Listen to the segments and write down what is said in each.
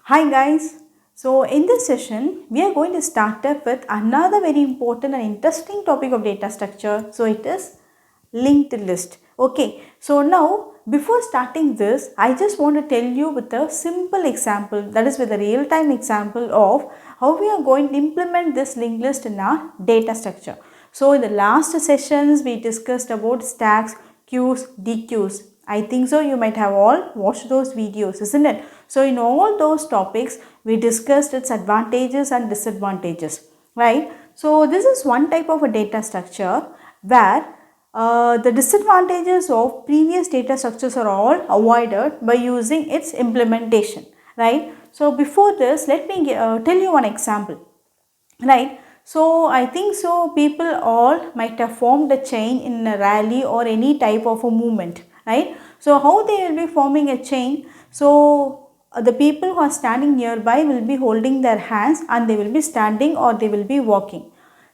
Hi guys. So in this session we are going to start up with another very important and interesting topic of data structure. So it is linked list. Okay. So now before starting this, I just want to tell you with a simple example, that is with a real time example of how we are going to implement this linked list in our data structure. So in the last sessions we discussed about stacks, queues, dequeues. I think so you might have all watched those videos, isn't it? So in all those topics we discussed its advantages and disadvantages, right? So this is one type of a data structure where the disadvantages of previous data structures are all avoided by using its implementation, right? So before this, let me tell you one example, right? So I think so people all might have formed a chain in a rally or any type of a movement, right? So how they will be forming a chain? So the people who are standing nearby will be holding their hands and they will be standing or they will be walking.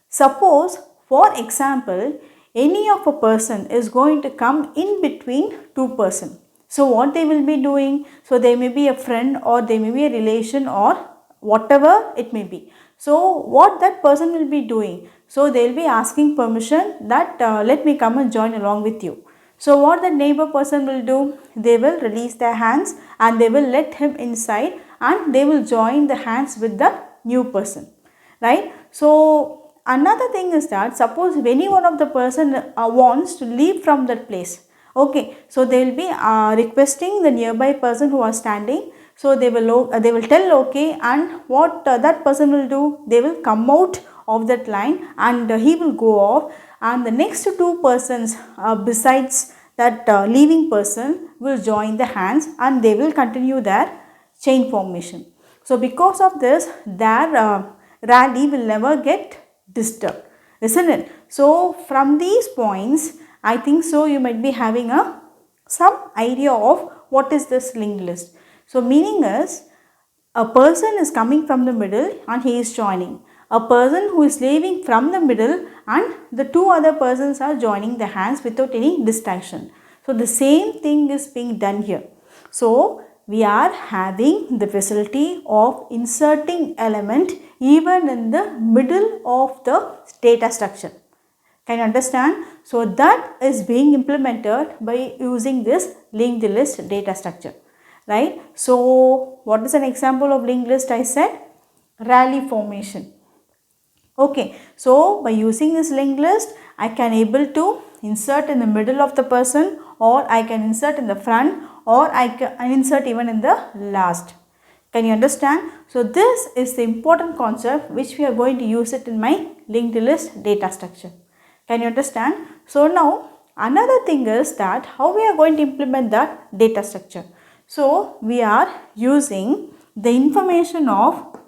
Suppose, for example, any of a person is going to come in between two person. So what they will be doing? So they may be a friend or they may be a relation or whatever it may be. So what that person will be doing? So they will be asking permission that let me come and join along with you. So what the neighbor person will do? They will release their hands and they will let him inside and they will join the hands with the new person, right? So another thing is that suppose if any one of the person wants to leave from that place, okay, so they will be requesting the nearby person who are standing. So they will tell okay, and what that person will do, they will come out of that line and he will go off, and the next two persons besides that leaving person will join the hands and they will continue their chain formation. So because of this, their rally will never get disturbed, isn't it? So from these points, I think so you might be having some idea of what is this linked list. So meaning is, a person is coming from the middle and he is joining. A person who is leaving from the middle and the two other persons are joining the hands without any distraction. So the same thing is being done here. So we are having the facility of inserting element even in the middle of the data structure. Can you understand? So that is being implemented by using this linked list data structure, right? So what is an example of linked list? I said rally formation. Okay, so by using this linked list, I can able to insert in the middle of the person, or I can insert in the front, or I can insert even in the last. Can you understand? So this is the important concept which we are going to use it in my linked list data structure. Can you understand? So now another thing is that how we are going to implement that data structure. So we are using the information of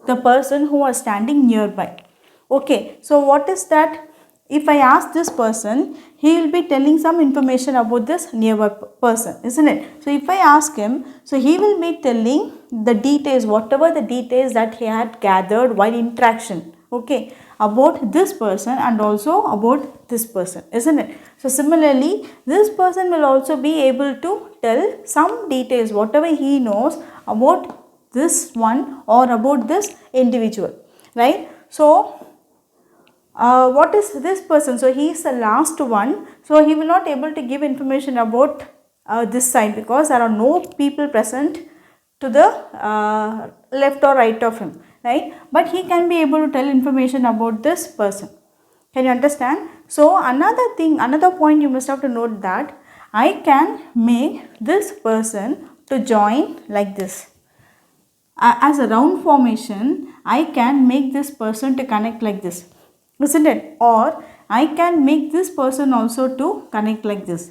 the person who are standing nearby. Okay, so what is that? If I ask this person, he will be telling some information about this nearby person, isn't it? So if I ask him, so he will be telling the details, whatever the details that he had gathered while interaction, okay, about this person and also about this person, isn't it? So similarly, this person will also be able to tell some details, whatever he knows about this one or about this individual, right? So what is this person? So he is the last one, so he will not able to give information about this side because there are no people present to the left or right of him, right? But he can be able to tell information about this person. Can you understand? So another thing, another point you must have to note that I can make this person to join like this. As a round formation, I can make this person to connect like this, isn't it? Or I can make this person also to connect like this.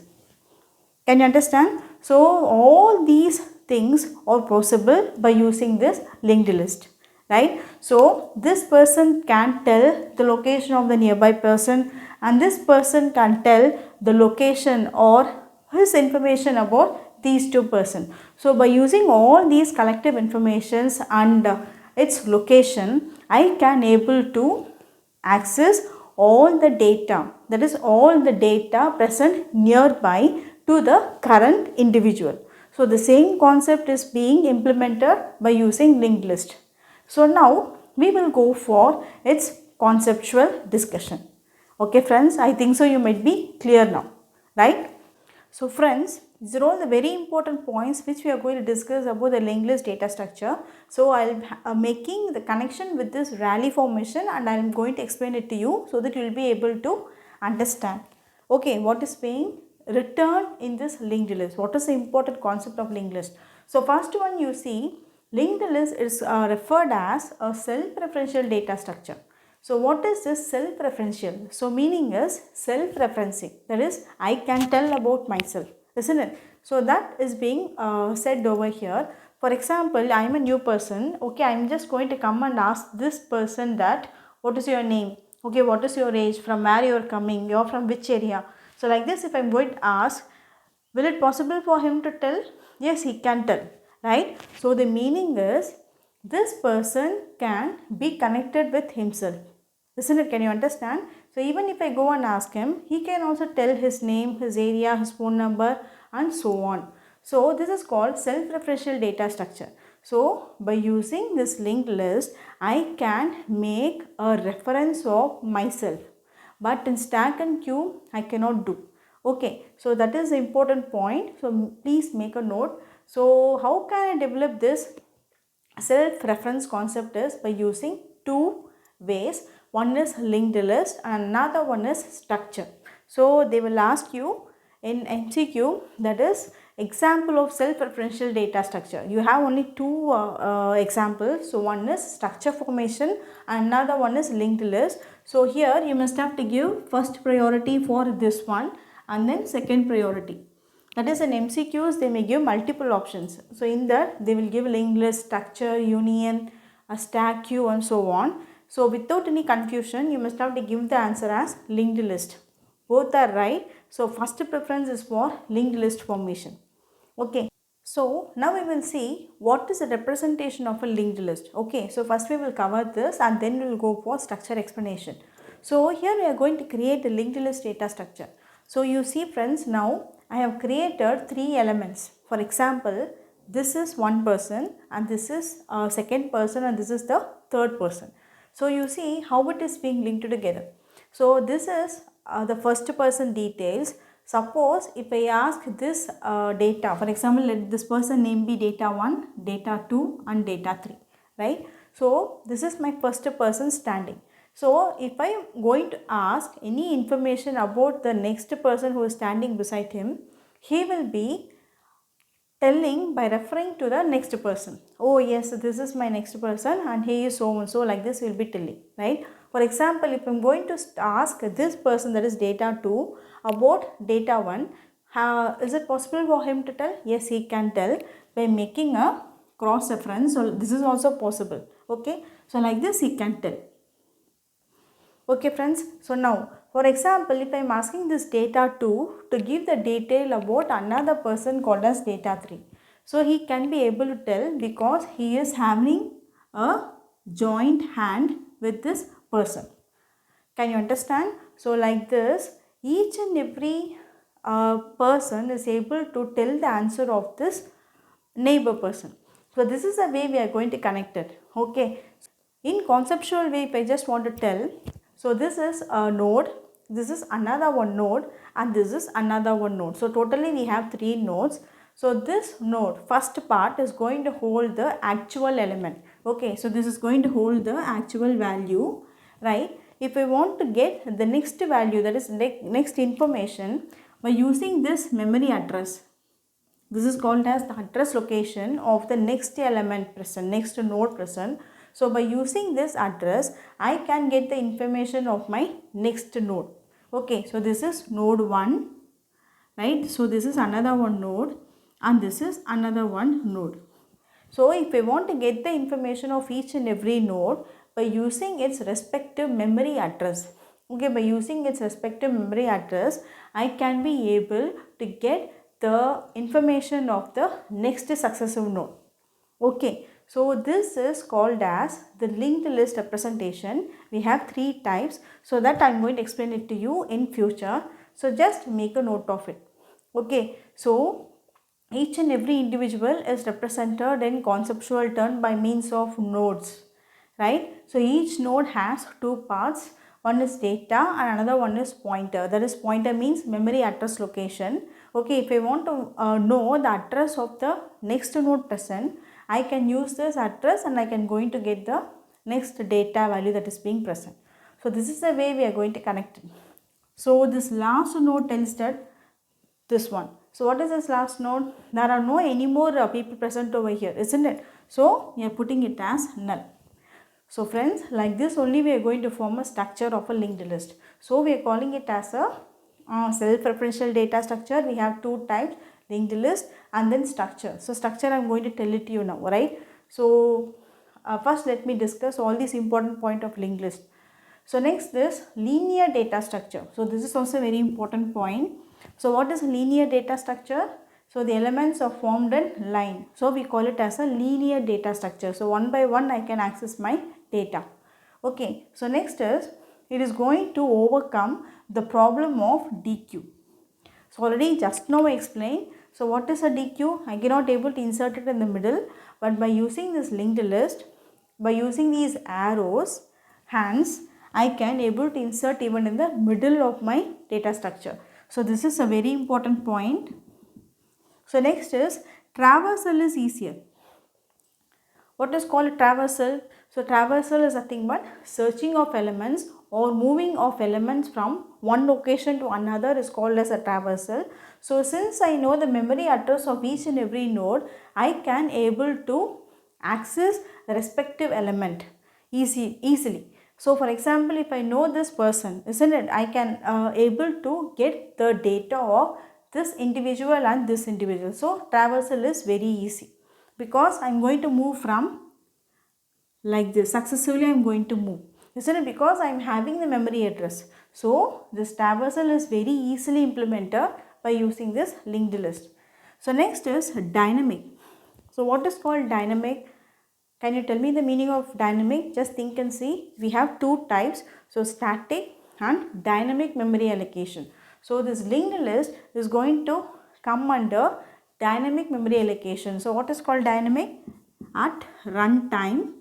Can you understand? So all these things are possible by using this linked list, right? So this person can tell the location of the nearby person and this person can tell the location or his information about these two persons. So by using all these collective informations and its location, I can able to access all the data, that is all the data present nearby to the current individual. So the same concept is being implemented by using linked list. So now we will go for its conceptual discussion. Okay friends, I think so you might be clear now, right? So friends, these are all the very important points which we are going to discuss about the linked list data structure. So I will making the connection with this rally formation, and I am going to explain it to you so that you will be able to understand. Okay, what is being written in this linked list? What is the important concept of linked list? So first one, you see, linked list is referred as a self-referential data structure. So what is this self-referential? So meaning is self-referencing, that is I can tell about myself, isn't it? So that is being said over here. For example, I am a new person, okay, I am just going to come and ask this person that what is your name, okay, what is your age, from where you are coming, you are from which area. So like this, if I am going to ask, will it possible for him to tell? Yes, he can tell, right? So the meaning is this person can be connected with himself, isn't it? Can you understand? So even if I go and ask him, he can also tell his name, his area, his phone number, and so on. So this is called self-referential data structure. So by using this linked list, I can make a reference of myself, but in stack and queue I cannot do. Okay, so that is the important point. So please make a note. So how can I develop this self-reference concept? Is by using two ways. One is linked list and another one is structure. So they will ask you in MCQ, that is example of self-referential data structure. You have only two examples. So one is structure formation and another one is linked list. So here you must have to give first priority for this one and then second priority. That is, in MCQs they may give multiple options. So in that they will give linked list, structure, union, a stack, queue, and so on. So without any confusion, you must have to give the answer as linked list. Both are right. So first preference is for linked list formation. Okay. So now we will see what is the representation of a linked list. Okay. So first we will cover this and then we will go for structure explanation. So here we are going to create a linked list data structure. So you see friends, now I have created three elements. For example, this is one person and this is a second person and this is the third person. So you see how it is being linked together. So this is the first person details. Suppose if I ask this data, for example, let this person name be data 1, data 2 and data 3, right? So this is my first person standing. So if I am going to ask any information about the next person who is standing beside him, he will be telling by referring to the next person. Oh yes, this is my next person and he is so and so, like this will be telling, right? For example, if I am going to ask this person, that is data 2, about data 1, is it possible for him to tell? Yes, he can tell by making a cross reference. So this is also possible. Okay, so like this he can tell. Okay friends, so now for example, if I am asking this data 2 to give the detail about another person called as data 3. So he can be able to tell because he is having a joint hand with this person. Can you understand? So like this, each and every person is able to tell the answer of this neighbor person. So this is the way we are going to connect it. Okay. In conceptual way, if I just want to tell, so this is a node, this is another one node and this is another one node. So totally we have three nodes. So this node, first part is going to hold the actual element. Okay, so this is going to hold the actual value, right? If I want to get the next value, that is next information, by using this memory address, this is called as the address location of the next element present, next node present. So by using this address, I can get the information of my next node. Okay, so this is node 1, right? So this is another one node and this is another one node. So if I want to get the information of each and every node by using its respective memory address, okay, by using its respective memory address, I can be able to get the information of the next successive node. Okay, so this is called as the linked list representation. We have three types, so that I am going to explain it to you in future. So just make a note of it. Okay, so each and every individual is represented in conceptual term by means of nodes, right? So each node has two parts. One is data and another one is pointer. That is, pointer means memory address location. Okay, if I want to know the address of the next node present, I can use this address and I can going to get the next data value that is being present. So this is the way we are going to connect it. So this last node tells that this one. So what is this last node? There are no any more people present over here, isn't it? So we are putting it as null. So friends, like this only we are going to form a structure of a linked list. So we are calling it as a self-referential data structure. We have two types, linked list and then structure. So structure I am going to tell it to you now, right? So first let me discuss all these important point of linked list. So next is linear data structure. So this is also a very important point. So what is linear data structure? So the elements are formed in line. So we call it as a linear data structure. So one by one I can access my data. Okay. So next is, it is going to overcome the problem of DQ. So already just now I explained. So what is a DQ? I cannot able to insert it in the middle, but by using this linked list, by using these arrows, hands, I can able to insert even in the middle of my data structure. So this is a very important point. So next is traversal is easier. What is called traversal? So traversal is nothing but searching of elements or moving of elements from one location to another is called as a traversal. So since I know the memory address of each and every node, I can able to access the respective element easily. So for example, if I know this person, isn't it, I can able to get the data of this individual and this individual. So traversal is very easy, because I am going to move from like this, successively I am going to move, isn't it, because I am having the memory address. So this traversal is very easily implemented by using this linked list. So next is dynamic. So what is called dynamic? Can you tell me the meaning of dynamic? Just think and see. We have two types. So static and dynamic memory allocation. So this linked list is going to come under dynamic memory allocation. So what is called dynamic? At runtime.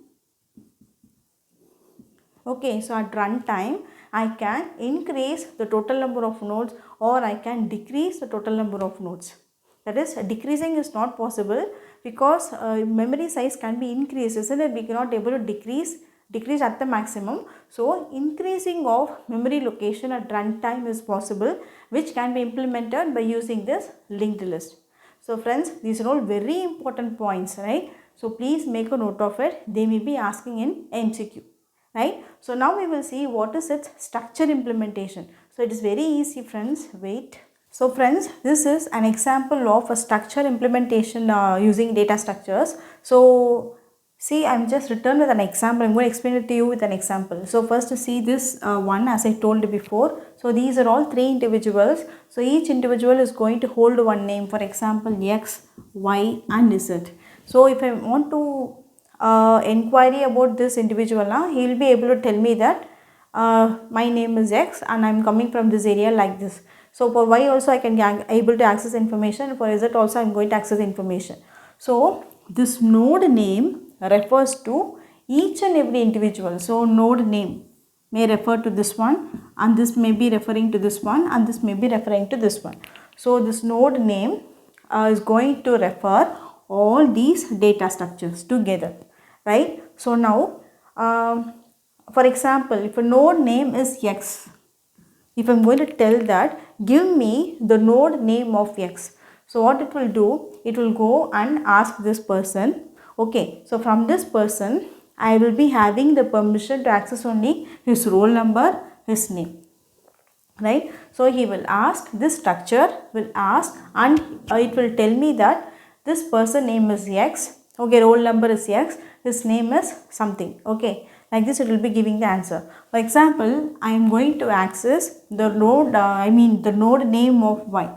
Okay, so at runtime, I can increase the total number of nodes or I can decrease the total number of nodes. That is, decreasing is not possible because memory size can be increased, isn't it? We cannot able to decrease at the maximum. So increasing of memory location at runtime is possible, which can be implemented by using this linked list. So friends, these are all very important points, right? So please make a note of it. They may be asking in MCQ. Right. So now we will see what is its structure implementation. So it is very easy, friends. Wait. So friends, this is an example of a structure implementation using data structures. So see, I am just returned with an example. I am going to explain it to you with an example. So first to see this one, as I told before. So these are all three individuals. So each individual is going to hold one name. For example, X, Y and Z. So if I want to inquiry about this individual, he will be able to tell me that my name is X and I am coming from this area like this. So for Y also I can able to access information, for Z also I am going to access information. So this node name refers to each and every individual. So node name may refer to this one and this may be referring to this one and this may be referring to this one. So this node name is going to refer all these data structures together, right? So now for example, if a node name is X, if I am going to tell that give me the node name of X, so what it will do, it will go and ask this person. Okay, so from this person I will be having the permission to access only his roll number, his name, right? So he will ask, this structure will ask and it will tell me that this person name is X, okay, roll number is X, his name is something, okay. Like this it will be giving the answer. For example, I am going to access the node, the node name of Y.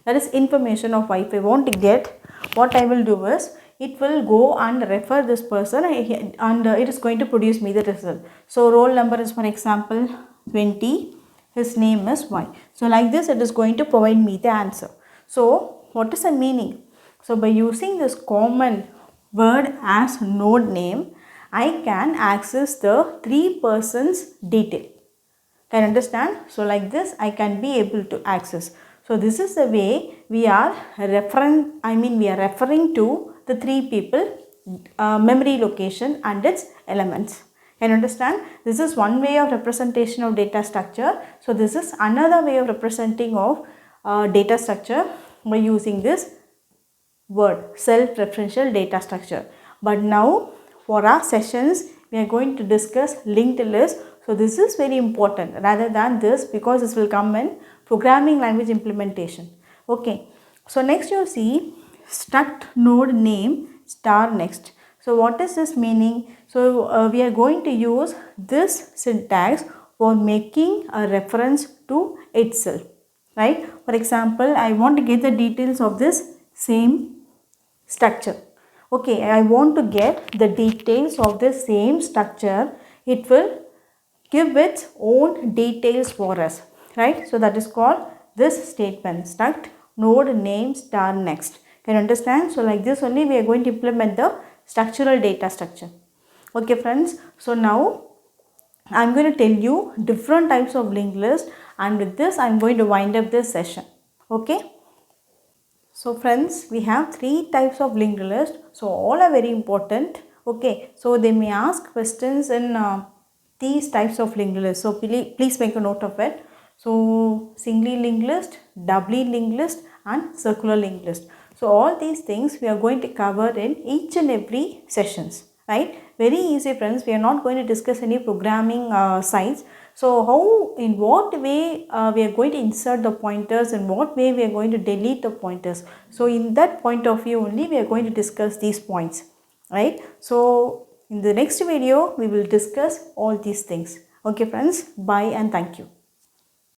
That is information of Y. If I want to get, what I will do is, it will go and refer this person and it is going to produce me the result. So roll number is, for example, 20. His name is Y. So like this it is going to provide me the answer. So what is the meaning? So by using this common word as node name, I can access the 3 persons detail. Can you understand? So like this I can be able to access. So this is the way we are referring to the 3 people memory location and its elements. Can you understand? This is one way of representation of data structure. So this is another way of representing of data structure by using this word, self-referential data structure. But now for our sessions we are going to discuss linked list. So this is very important rather than this, because this will come in programming language implementation. Okay. So next you see struct node name star next. So what is this meaning? So we are going to use this syntax for making a reference to itself, right? For example, I want to get the details of this same structure. Okay, I want to get the details of the same structure. It will give its own details for us, right? So that is called this statement, struct node name star next. Can you understand? So like this only we are going to implement the structural data structure. Okay friends, so now I am going to tell you different types of linked list, and with this I am going to wind up this session. Okay. So friends, we have 3 types of linked list. So all are very important. Okay. So they may ask questions in these types of linked list. So please make a note of it. So singly linked list, doubly linked list and circular linked list. So all these things we are going to cover in each and every sessions, right? Very easy friends. We are not going to discuss any programming sites. So how, in what way we are going to insert the pointers, in what way we are going to delete the pointers. So in that point of view only we are going to discuss these points, right? So in the next video we will discuss all these things. Okay friends, bye and thank you.